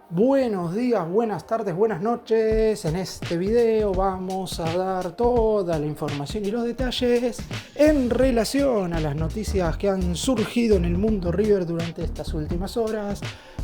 Buenos días, buenas tardes, buenas noches. En este video vamos a dar toda la información y los detalles en relación a las noticias que han surgido en el mundo River durante estas últimas horas.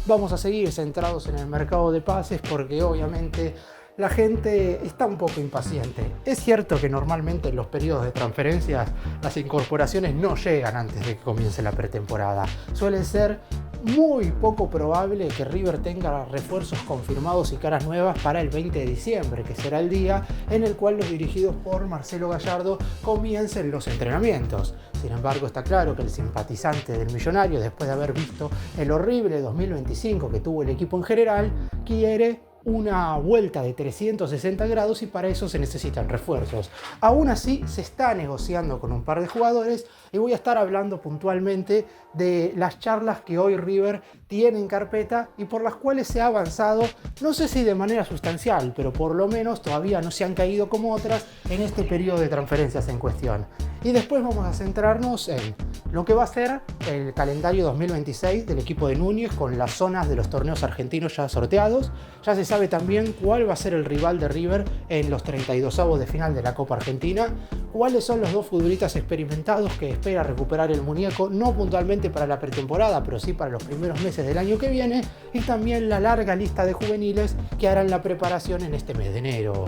Vamos a seguir centrados en el mercado de pases porque obviamente la gente está un poco impaciente. Es cierto que normalmente en los periodos de transferencias las incorporaciones no llegan antes de que comience la pretemporada. Suele ser muy poco probable que River tenga refuerzos confirmados y caras nuevas para el 20 de diciembre, que será el día en el cual los dirigidos por Marcelo Gallardo comiencen los entrenamientos. Sin embargo, está claro que el simpatizante del Millonario, después de haber visto el horrible 2025 que tuvo el equipo en general, quiere una vuelta de 360 grados y para eso se necesitan refuerzos. Aún así, se está negociando con un par de jugadores y voy a estar hablando puntualmente de las charlas que hoy River tiene en carpeta y por las cuales se ha avanzado, no sé si de manera sustancial, pero por lo menos todavía no se han caído como otras en este periodo de transferencias en cuestión. Y después vamos a centrarnos en lo que va a ser el calendario 2026 del equipo de Núñez con las zonas de los torneos argentinos ya sorteados. Ya se sabe también cuál va a ser el rival de River en los 32avos de final de la Copa Argentina, cuáles son los dos futbolistas experimentados que espera recuperar el muñeco, no puntualmente para la pretemporada, pero sí para los primeros meses del año que viene, y también la larga lista de juveniles que harán la preparación en este mes de enero.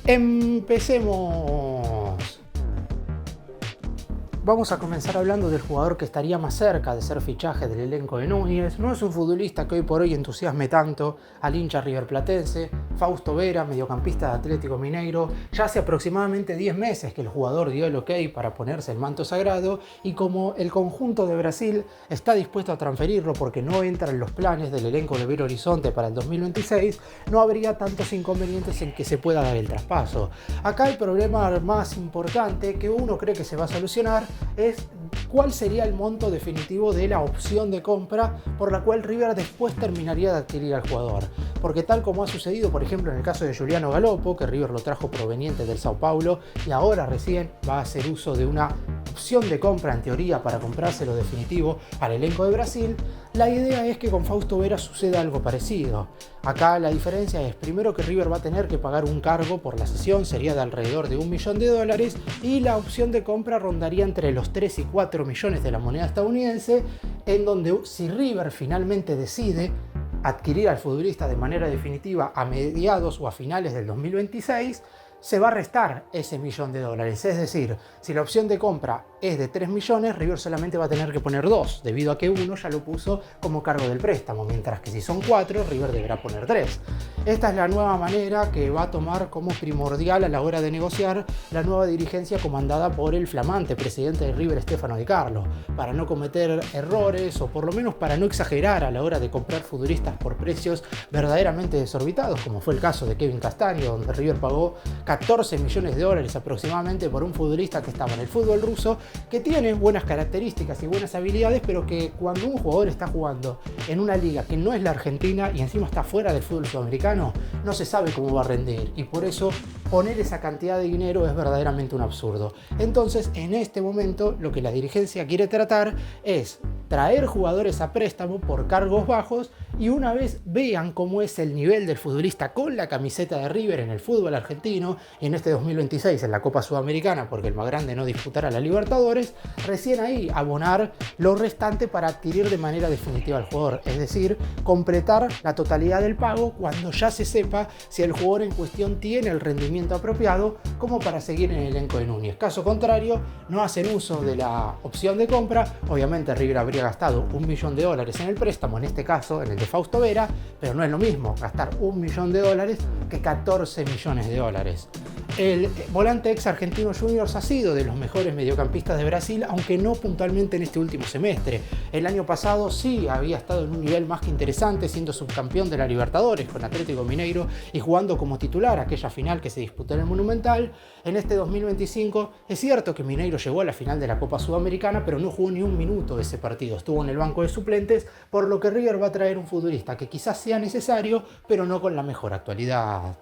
¡Empecemos! Vamos a comenzar hablando del jugador que estaría más cerca de ser fichaje del elenco de Núñez. No es un futbolista que hoy por hoy entusiasme tanto al hincha riverplatense. Fausto Vera, mediocampista de Atlético Mineiro. Ya hace aproximadamente 10 meses que el jugador dio el ok para ponerse el manto sagrado y como el conjunto de Brasil está dispuesto a transferirlo porque no entra en los planes del elenco de Belo Horizonte para el 2026, no habría tantos inconvenientes en que se pueda dar el traspaso. Acá el problema más importante que uno cree que se va a solucionar es cuál sería el monto definitivo de la opción de compra por la cual River después terminaría de adquirir al jugador. Porque tal como ha sucedido, por ejemplo, en el caso de Juliano Galopo, que River lo trajo proveniente del Sao Paulo y ahora recién va a hacer uso de una opción de compra en teoría para comprárselo definitivo al elenco de Brasil, la idea es que con Fausto Vera suceda algo parecido. Acá la diferencia es primero que River va a tener que pagar un cargo por la cesión, sería de alrededor de $1 millón y la opción de compra rondaría entre los 3 y 4 millones de la moneda estadounidense, en donde si River finalmente decide adquirir al futbolista de manera definitiva a mediados o a finales del 2026, se va a restar ese $1 millón. Es decir, si la opción de compra es de 3 millones, River solamente va a tener que poner 2, debido a que uno ya lo puso como cargo del préstamo, mientras que si son 4, River deberá poner 3. Esta es la nueva manera que va a tomar como primordial a la hora de negociar la nueva dirigencia comandada por el flamante presidente de River, Stefano Di Carlo, para no cometer errores o por lo menos para no exagerar a la hora de comprar futbolistas por precios verdaderamente desorbitados, como fue el caso de Kevin Castaño, donde River pagó $14 millones aproximadamente por un futbolista que estaba en el fútbol ruso, que tiene buenas características y buenas habilidades, pero que cuando un jugador está jugando en una liga que no es la Argentina y encima está fuera del fútbol sudamericano, no se sabe cómo va a rendir y por eso poner esa cantidad de dinero es verdaderamente un absurdo. Entonces, en este momento, lo que la dirigencia quiere tratar es traer jugadores a préstamo por cargos bajos y una vez vean cómo es el nivel del futbolista con la camiseta de River en el fútbol argentino y en este 2026 en la Copa Sudamericana, porque el más grande no disputará la Libertadores, recién ahí abonar lo restante para adquirir de manera definitiva al jugador, es decir, completar la totalidad del pago cuando ya se sepa si el jugador en cuestión tiene el rendimiento apropiado como para seguir en el elenco de Núñez. Caso contrario, no hacen uso de la opción de compra, obviamente River habría gastado $1 millón en el préstamo, en este caso en el de Fausto Vera, pero no es lo mismo gastar $1 millón que $14 millones. El volante ex Argentino Juniors ha sido de los mejores mediocampistas de Brasil, aunque no puntualmente en este último semestre. El año pasado sí había estado en un nivel más que interesante, siendo subcampeón de la Libertadores con Atlético Mineiro y jugando como titular aquella final que se disputó en el Monumental. En este 2025 es cierto que Mineiro llegó a la final de la Copa Sudamericana, pero no jugó ni un minuto de ese partido. Estuvo en el banco de suplentes, por lo que River va a traer un futbolista que quizás sea necesario, pero no con la mejor actualidad.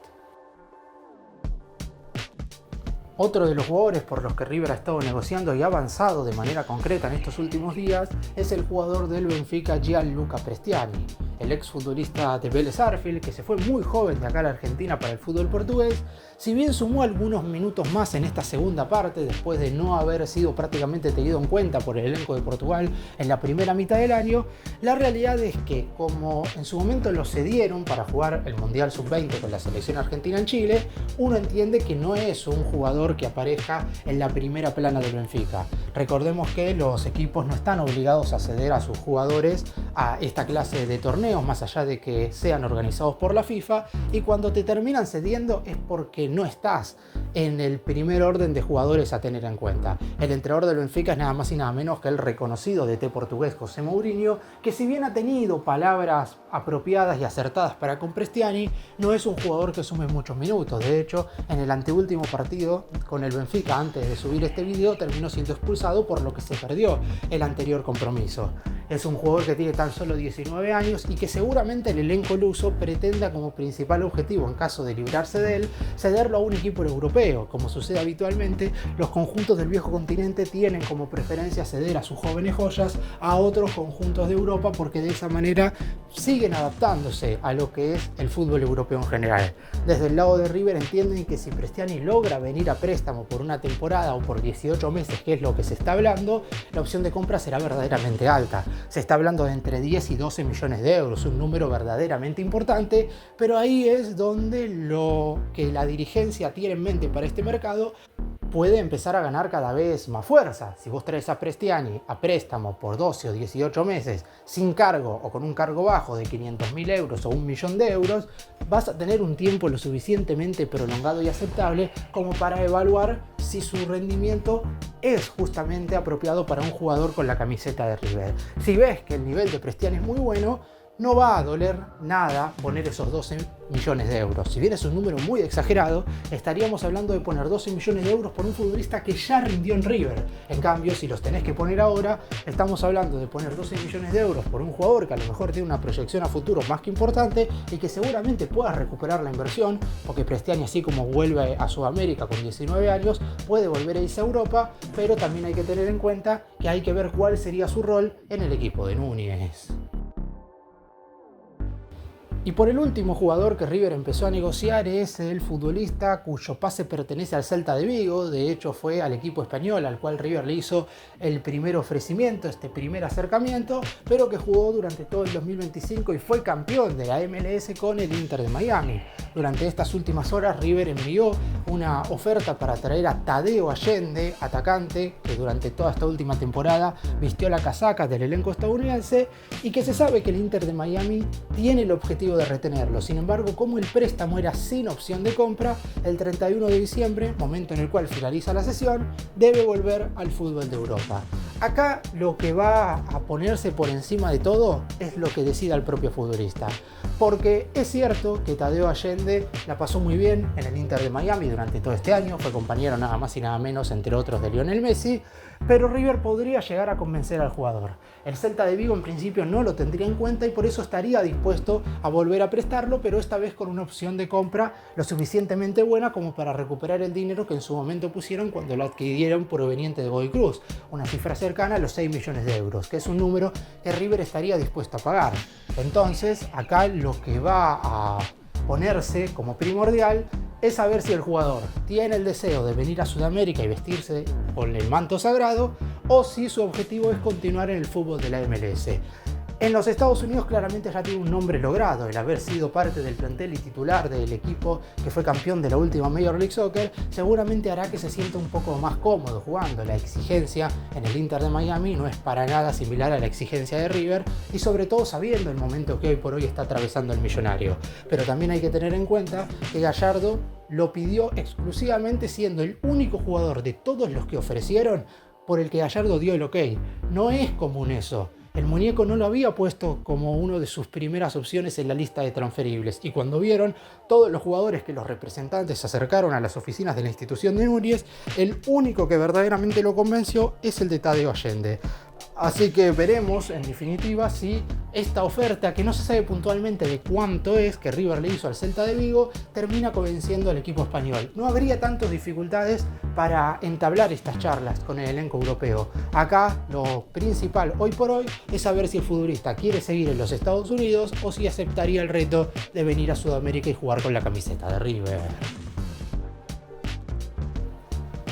Otro de los jugadores por los que River ha estado negociando y ha avanzado de manera concreta en estos últimos días es el jugador del Benfica Gianluca Prestiani. el exfutbolista de Vélez Sarsfield, que se fue muy joven de acá a la Argentina para el fútbol portugués. Si bien sumó algunos minutos más en esta segunda parte, después de no haber sido prácticamente tenido en cuenta por el elenco de Portugal en la primera mitad del año, la realidad es que como en su momento lo cedieron para jugar el Mundial Sub-20 con la selección argentina en Chile, uno entiende que no es un jugador que aparezca en la primera plana del Benfica. Recordemos que los equipos no están obligados a ceder a sus jugadores a esta clase de torneos, más allá de que sean organizados por la FIFA, y cuando te terminan cediendo es porque no estás en el primer orden de jugadores a tener en cuenta. El entrenador del Benfica es nada más y nada menos que el reconocido DT portugués José Mourinho, que si bien ha tenido palabras apropiadas y acertadas para con Prestiani, no es un jugador que sume muchos minutos. De hecho, en el anteúltimo partido con el Benfica, antes de subir este video, terminó siendo expulsado, por lo que se perdió el anterior compromiso. Es un jugador que tiene tan solo 19 años y que seguramente el elenco luso pretenda como principal objetivo, en caso de librarse de él, cederlo a un equipo europeo. Como sucede habitualmente, los conjuntos del viejo continente tienen como preferencia ceder a sus jóvenes joyas a otros conjuntos de Europa, porque de esa manera siguen adaptándose a lo que es el fútbol europeo en general. Desde el lado de River entienden que si Prestiani logra venir a préstamo por una temporada o por 18 meses, que es lo que se está hablando, la opción de compra será verdaderamente alta. Se está hablando de entre 10 y 12 millones de euros, un número verdaderamente importante, pero ahí es donde lo que la dirigencia tiene en mente para este mercado puede empezar a ganar cada vez más fuerza. Si vos traes a Prestiani a préstamo por 12 o 18 meses sin cargo o con un cargo bajo de 500.000 euros o 1 millón de euros, vas a tener un tiempo lo suficientemente prolongado y aceptable como para evaluar si su rendimiento es justamente apropiado para un jugador con la camiseta de River. Si ves que el nivel de Prestiani es muy bueno, no va a doler nada poner esos 12 millones de euros. Si bien es un número muy exagerado, estaríamos hablando de poner 12 millones de euros por un futbolista que ya rindió en River. En cambio, si los tenés que poner ahora, estamos hablando de poner 12 millones de euros por un jugador que a lo mejor tiene una proyección a futuro más que importante y que seguramente pueda recuperar la inversión, porque Prestiani, así como vuelve a Sudamérica con 19 años, puede volver a irse a Europa, pero también hay que tener en cuenta que hay que ver cuál sería su rol en el equipo de Núñez. Y por el último jugador que River empezó a negociar es el futbolista cuyo pase pertenece al Celta de Vigo. De hecho, fue al equipo español al cual River le hizo el primer ofrecimiento, este primer acercamiento, pero que jugó durante todo el 2025 y fue campeón de la MLS con el Inter de Miami. Durante estas últimas horas, River envió una oferta para traer a Tadeo Allende, atacante que durante toda esta última temporada vistió la casaca del elenco estadounidense y que se sabe que el Inter de Miami tiene el objetivo de retenerlo. Sin embargo, como el préstamo era sin opción de compra, el 31 de diciembre, momento en el cual finaliza la sesión, debe volver al fútbol de Europa. Acá lo que va a ponerse por encima de todo es lo que decida el propio futbolista. Porque es cierto que Tadeo Allende la pasó muy bien en el Inter de Miami durante todo este año, fue compañero nada más y nada menos, entre otros, de Lionel Messi, pero River podría llegar a convencer al jugador. El Celta de Vigo en principio no lo tendría en cuenta y por eso estaría dispuesto a volver a prestarlo, pero esta vez con una opción de compra lo suficientemente buena como para recuperar el dinero que en su momento pusieron cuando lo adquirieron proveniente de Godoy Cruz, una cifra cercana a los 6 millones de euros, que es un número que River estaría dispuesto a pagar. Entonces, acá lo que va a ponerse como primordial es saber si el jugador tiene el deseo de venir a Sudamérica y vestirse con el manto sagrado o si su objetivo es continuar en el fútbol de la MLS. En los Estados Unidos claramente ya tiene un nombre logrado, el haber sido parte del plantel y titular del equipo que fue campeón de la última Major League Soccer, seguramente hará que se sienta un poco más cómodo jugando. La exigencia en el Inter de Miami no es para nada similar a la exigencia de River y sobre todo sabiendo el momento que hoy por hoy está atravesando el millonario. Pero también hay que tener en cuenta que Gallardo lo pidió exclusivamente siendo el único jugador de todos los que ofrecieron por el que Gallardo dio el ok. No es común eso. El muñeco no lo había puesto como una de sus primeras opciones en la lista de transferibles y cuando vieron todos los jugadores que los representantes se acercaron a las oficinas de la institución de Núñez, el único que verdaderamente lo convenció es el de Tadeo Allende. Así que veremos en definitiva si esta oferta, que no se sabe puntualmente de cuánto es, que River le hizo al Celta de Vigo, termina convenciendo al equipo español. No habría tantas dificultades para entablar estas charlas con el elenco europeo. Acá lo principal hoy por hoy es saber si el futbolista quiere seguir en los Estados Unidos o si aceptaría el reto de venir a Sudamérica y jugar con la camiseta de River.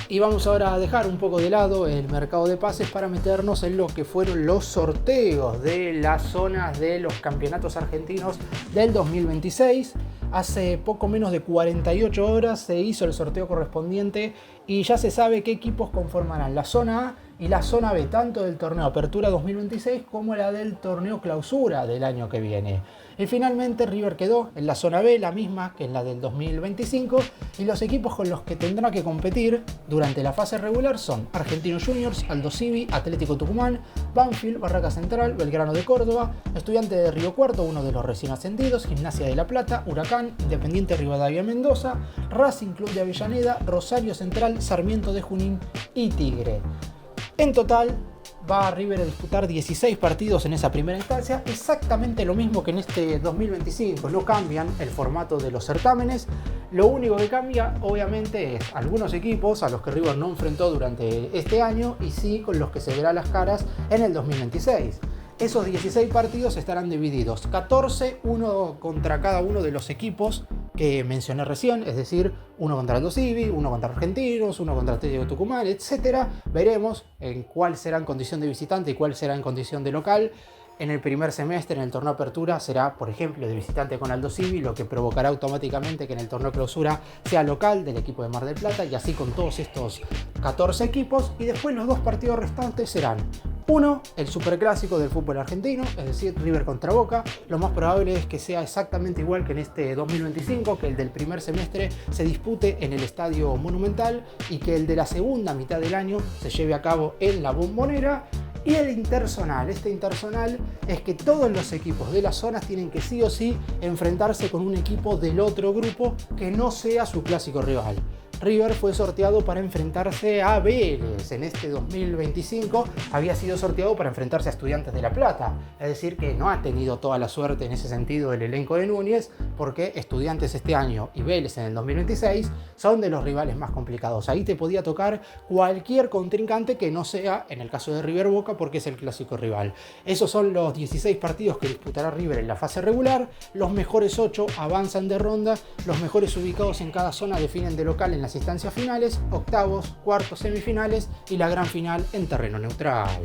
Y vamos ahora a dejar un poco de lado el mercado de pases para meternos en lo que fueron los sorteos de las zonas de los campeonatos argentinos del 2026. Hace poco menos de 48 horas se hizo el sorteo correspondiente y ya se sabe qué equipos conformarán la zona A y la zona B, tanto del torneo Apertura 2026 como la del torneo Clausura del año que viene. Y finalmente River quedó en la zona B, la misma que en la del 2025, y los equipos con los que tendrá que competir durante la fase regular son Argentinos Juniors, Aldo Civi, Atlético Tucumán, Banfield, Barraca Central, Belgrano de Córdoba, Estudiantes de Río Cuarto, uno de los recién ascendidos, Gimnasia de La Plata, Huracán, Independiente Rivadavia Mendoza, Racing Club de Avellaneda, Rosario Central, Sarmiento de Junín y Tigre. En total va a River a disputar 16 partidos en esa primera instancia, exactamente lo mismo que en este 2025. No cambian el formato de los certámenes. Lo único que cambia, obviamente, es algunos equipos a los que River no enfrentó durante este año y sí con los que se verá las caras en el 2026. Esos 16 partidos estarán divididos 14, uno contra cada uno de los equipos que mencioné recién, es decir, uno contra Aldo Civi, uno contra Argentinos, uno contra Atlético Tucumán, etc. Veremos en cuál será en condición de visitante y cuál será en condición de local. En el primer semestre, en el torneo Apertura, será, por ejemplo, de visitante con Aldo Civi, lo que provocará automáticamente que en el torneo Clausura sea local del equipo de Mar del Plata, y así con todos estos 14 equipos. Y después los dos partidos restantes serán: uno, el superclásico del fútbol argentino, es decir, River contra Boca. Lo más probable es que sea exactamente igual que en este 2025, que el del primer semestre se dispute en el Estadio Monumental y que el de la segunda mitad del año se lleve a cabo en la Bombonera. Y el interzonal, este interzonal es que todos los equipos de las zonas tienen que sí o sí enfrentarse con un equipo del otro grupo que no sea su clásico rival. River fue sorteado para enfrentarse a Vélez. En este 2025 había sido sorteado para enfrentarse a Estudiantes de La Plata. Es decir, que no ha tenido toda la suerte en ese sentido el elenco de Núñez, porque Estudiantes este año y Vélez en el 2026 son de los rivales más complicados. Ahí te podía tocar cualquier contrincante que no sea, en el caso de River Boca, porque es el clásico rival. Esos son los 16 partidos que disputará River en la fase regular. Los mejores 8 avanzan de ronda. Los mejores ubicados en cada zona definen de local en las instancias finales, octavos, cuartos, semifinales y la gran final en terreno neutral.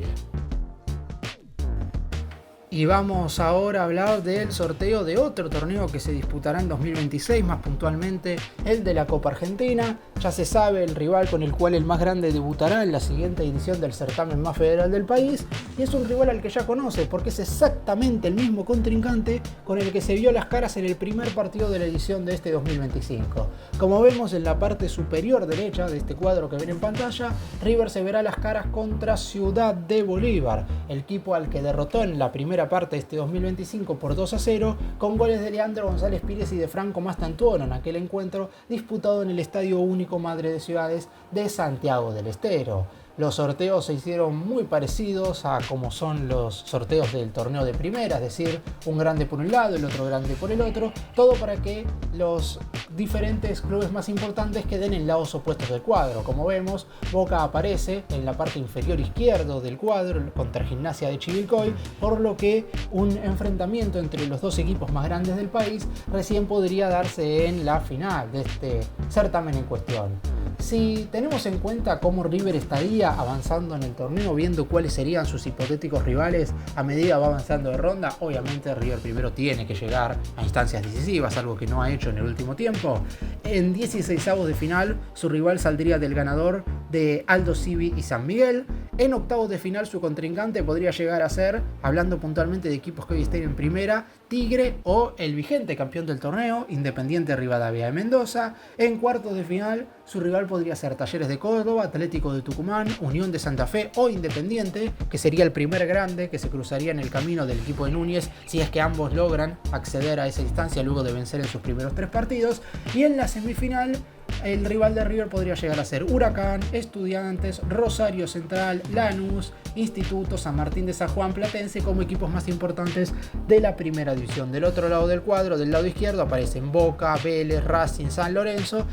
Y vamos ahora a hablar del sorteo de otro torneo que se disputará en 2026, más puntualmente el de la Copa Argentina. Ya se sabe el rival con el cual el más grande debutará en la siguiente edición del certamen más federal del país, y es un rival al que ya conoce porque es exactamente el mismo contrincante con el que se vio las caras en el primer partido de la edición de este 2025. Como vemos en la parte superior derecha de este cuadro que ven en pantalla, River se verá las caras contra Ciudad de Bolívar, el equipo al que derrotó en la primera parte de este 2025 por 2-0 con goles de Leandro González Pires y de Franco Mastantuono en aquel encuentro disputado en el Estadio Único Madre de Ciudades de Santiago del Estero. Los sorteos se hicieron muy parecidos a como son los sorteos del torneo de primera, es decir, un grande por un lado, el otro grande por el otro, todo para que los diferentes clubes más importantes queden en lados opuestos del cuadro. Como vemos, Boca aparece en la parte inferior izquierdo del cuadro contra Gimnasia de Chivilcoy, por lo que un enfrentamiento entre los dos equipos más grandes del país recién podría darse en la final de este certamen en cuestión. Si tenemos en cuenta cómo River estaría avanzando en el torneo, viendo cuáles serían sus hipotéticos rivales a medida va avanzando de ronda, obviamente River primero tiene que llegar a instancias decisivas, algo que no ha hecho en el último tiempo. En 16avos de final, su rival saldría del ganador de Aldo Civi y San Miguel. En octavos de final, su contrincante podría llegar a ser, hablando puntualmente de equipos que hoy estén en primera, Tigre o el vigente campeón del torneo, Independiente Rivadavia de Mendoza. En cuartos de final, su rival podría ser Talleres de Córdoba, Atlético de Tucumán, Unión de Santa Fe o Independiente, que sería el primer grande que se cruzaría en el camino del equipo de Núñez si es que ambos logran acceder a esa instancia luego de vencer en sus primeros 3 partidos. Y en la semifinal, el rival de River podría llegar a ser Huracán, Estudiantes, Rosario Central, Lanús, Instituto, San Martín de San Juan, Platense como equipos más importantes de la primera división. Del otro lado del cuadro, del lado izquierdo, aparecen Boca, Vélez, Racing, San Lorenzo,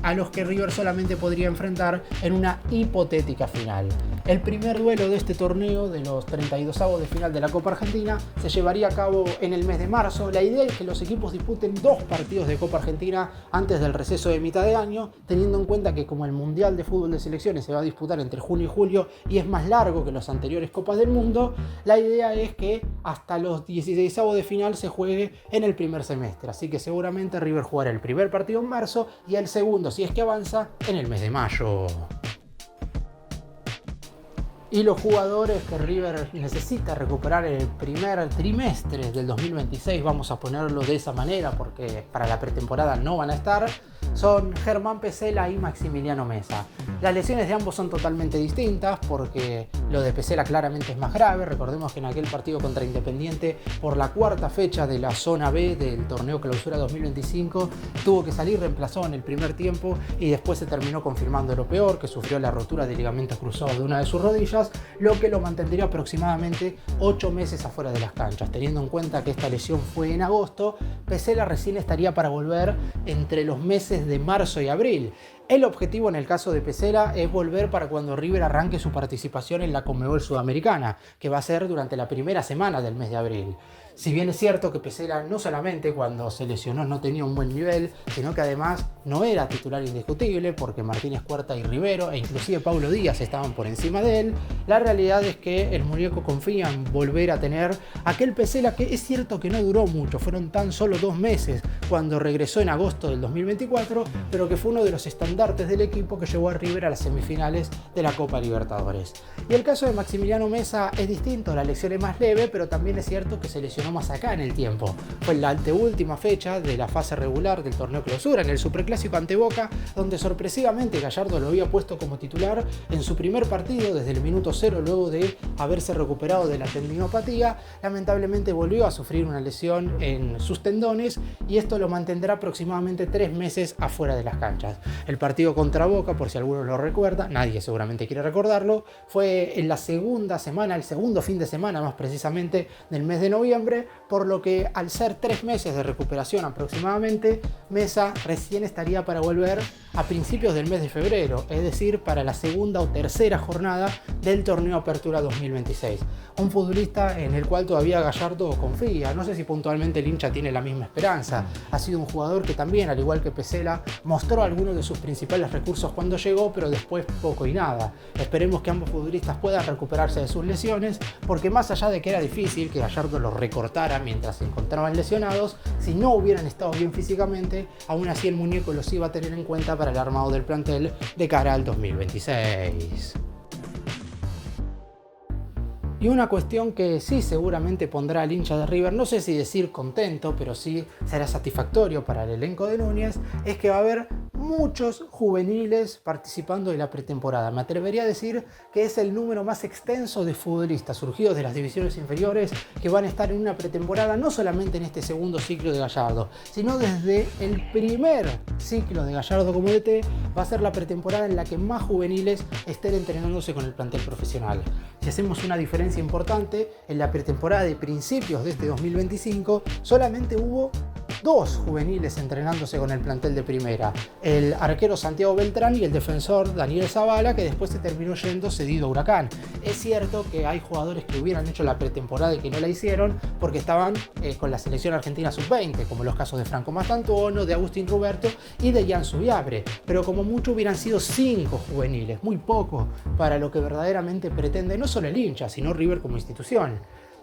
a los que River solamente podría enfrentar en una hipotética final. El primer duelo de este torneo, de los 32avos de final de la Copa Argentina, se llevaría a cabo en el mes de marzo. La idea es que los equipos disputen 2 partidos de Copa Argentina antes del receso de mitad de año, teniendo en cuenta que como el Mundial de Fútbol de Selecciones se va a disputar entre junio y julio y es más largo que los anteriores Copas del Mundo, la idea es que hasta los 16avos de final se juegue en el primer semestre. Así que seguramente River jugará el primer partido en marzo y el segundo, si es que avanza, en el mes de mayo. Y los jugadores que River necesita recuperar en el primer trimestre del 2026, vamos a ponerlo de esa manera porque para la pretemporada no van a estar, son Germán Pesela y Maximiliano Meza. Las lesiones de ambos son totalmente distintas porque lo de Pesela claramente es más grave. Recordemos que en aquel partido contra Independiente, por la 4ª fecha de la zona B del torneo Clausura 2025, tuvo que salir reemplazado en el primer tiempo y después se terminó confirmando lo peor, que sufrió la rotura de ligamentos cruzados de una de sus rodillas, lo que lo mantendría aproximadamente 8 meses afuera de las canchas. Teniendo en cuenta que esta lesión fue en agosto, Pesela recién estaría para volver entre los meses de marzo y abril. El objetivo en el caso de Pesela es volver para cuando River arranque su participación en la Conmebol Sudamericana, que va a ser durante la primera semana del mes de abril. Si bien es cierto que Pesela no solamente cuando se lesionó no tenía un buen nivel, sino que además no era titular indiscutible porque Martínez Cuarta y Rivero e inclusive Paulo Díaz estaban por encima de él, la realidad es que el muñeco confía en volver a tener aquel Pesela que es cierto que no duró mucho, fueron tan solo 2 meses cuando regresó en agosto del 2024, pero que fue uno de los estandartes del equipo que llevó a River a las semifinales de la Copa Libertadores. Y el caso de Maximiliano Meza es distinto, la lesión es más leve, pero también es cierto que se lesionó más acá en el tiempo. Fue en la anteúltima fecha de la fase regular del torneo Clausura, en el Superclásico ante Boca, donde sorpresivamente Gallardo lo había puesto como titular en su primer partido desde el minuto 0 luego de haberse recuperado de la tendinopatía. Lamentablemente volvió a sufrir una lesión en sus tendones y esto lo mantendrá aproximadamente 3 meses afuera de las canchas. El partido contra Boca, por si alguno lo recuerda, nadie seguramente quiere recordarlo, fue en la segunda semana, el segundo fin de semana más precisamente del mes de noviembre, por lo que al ser 3 meses de recuperación aproximadamente, Meza recién estaría para volver a principios del mes de febrero, es decir, para la segunda o tercera jornada del torneo Apertura 2026. Un futbolista en el cual todavía Gallardo confía, no sé si puntualmente el hincha tiene la misma esperanza. Ha sido un jugador que también, al igual que Pesela, mostró algunos de sus principales recursos cuando llegó, pero después poco y nada. Esperemos que ambos futbolistas puedan recuperarse de sus lesiones, porque más allá de que era difícil que Gallardo los recortara mientras se encontraban lesionados, si no hubieran estado bien físicamente, aún así el muñeco los iba a tener en cuenta para el armado del plantel de cara al 2026. Y una cuestión que sí seguramente pondrá al hincha de River, no sé si decir contento, pero sí será satisfactorio para el elenco de Núñez, es que va a haber muchos juveniles participando de la pretemporada. Me atrevería a decir que es el número más extenso de futbolistas surgidos de las divisiones inferiores que van a estar en una pretemporada, no solamente en este segundo ciclo de Gallardo, sino desde el primer ciclo de Gallardo como DT. Va a ser la pretemporada en la que más juveniles estén entrenándose con el plantel profesional. Si hacemos una diferencia importante, en la pretemporada de principios de este 2025 solamente hubo 2 juveniles entrenándose con el plantel de primera, el arquero Santiago Beltrán y el defensor Daniel Zavala, que después se terminó yendo cedido a Huracán. Es cierto que hay jugadores que hubieran hecho la pretemporada y que no la hicieron porque estaban con la selección argentina sub-20, como los casos de Franco Mastantuono, de Agustín Roberto y de Jan Subiabre, pero como mucho hubieran sido 5 juveniles, muy poco para lo que verdaderamente pretende no solo el hincha, sino River como institución.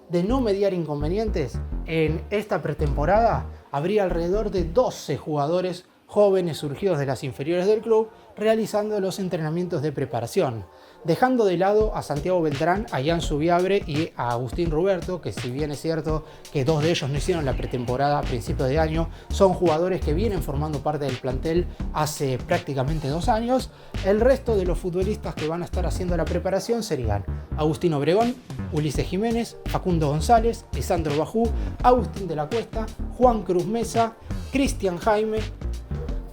De no mediar inconvenientes, en esta pretemporada habría alrededor de 12 jugadores jóvenes surgidos de las inferiores del club realizando los entrenamientos de preparación, dejando de lado a Santiago Beltrán, a Jan Subiabre y a Agustín Roberto, que si bien es cierto que 2 de ellos no hicieron la pretemporada a principios de año, son jugadores que vienen formando parte del plantel hace prácticamente 2 años. El resto de los futbolistas que van a estar haciendo la preparación serían Agustín Obregón, Ulises Jiménez, Facundo González, Lisandro Bajú, Agustín de la Cuesta, Juan Cruz Mesa, Cristian Jaime,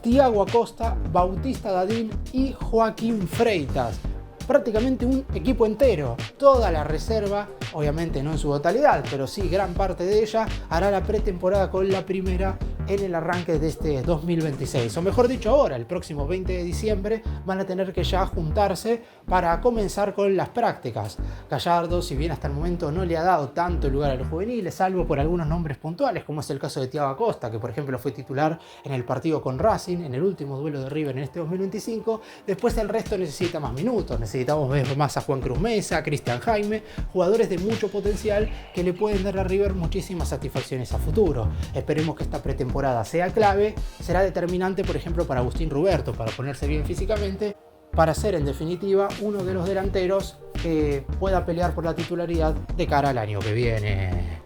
Thiago Acosta, Bautista Dadín y Joaquín Freitas. Prácticamente un equipo entero. Toda la reserva, obviamente no en su totalidad, pero sí gran parte de ella, hará la pretemporada con la primera en el arranque de este 2026. O mejor dicho, ahora, el próximo 20 de diciembre, van a tener que ya juntarse para comenzar con las prácticas. Gallardo, si bien hasta el momento no le ha dado tanto lugar a los juveniles, salvo por algunos nombres puntuales, como es el caso de Thiago Acosta, que por ejemplo fue titular en el partido con Racing, en el último duelo de River en este 2025, después el resto necesita más minutos. Necesitamos ver más a Juan Cruz Mesa, a Cristian Jaime, jugadores de mucho potencial que le pueden dar a River muchísimas satisfacciones a futuro. Esperemos que esta pretemporada sea clave, será determinante por ejemplo para Agustín Ruberto, para ponerse bien físicamente, para ser en definitiva uno de los delanteros que pueda pelear por la titularidad de cara al año que viene.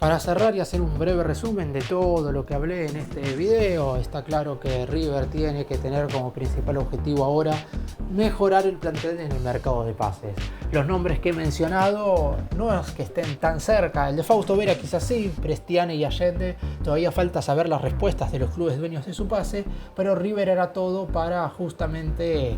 Para cerrar y hacer un breve resumen de todo lo que hablé en este video, está claro que River tiene que tener como principal objetivo ahora mejorar el plantel en el mercado de pases. Los nombres que he mencionado no es que estén tan cerca, el de Fausto Vera quizás sí, Prestiani y Allende todavía falta saber las respuestas de los clubes dueños de su pase, pero River hará todo para justamente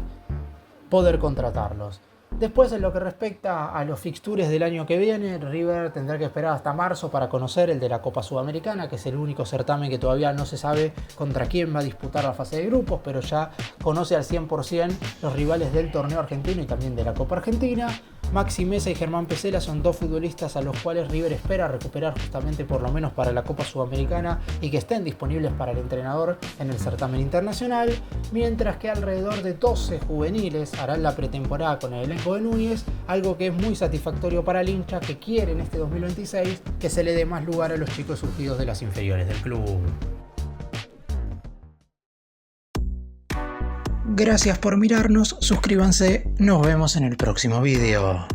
poder contratarlos. Después, en lo que respecta a los fixtures del año que viene, River tendrá que esperar hasta marzo para conocer el de la Copa Sudamericana, que es el único certamen que todavía no se sabe contra quién va a disputar la fase de grupos, pero ya conoce al 100% los rivales del torneo argentino y también de la Copa Argentina. Maxi Mesa y Germán Pesela son dos futbolistas a los cuales River espera recuperar justamente por lo menos para la Copa Sudamericana y que estén disponibles para el entrenador en el certamen internacional, mientras que alrededor de 12 juveniles harán la pretemporada con el elenco de Núñez, algo que es muy satisfactorio para el hincha que quiere en este 2026 que se le dé más lugar a los chicos surgidos de las inferiores del club. Gracias por mirarnos, suscríbanse, nos vemos en el próximo video.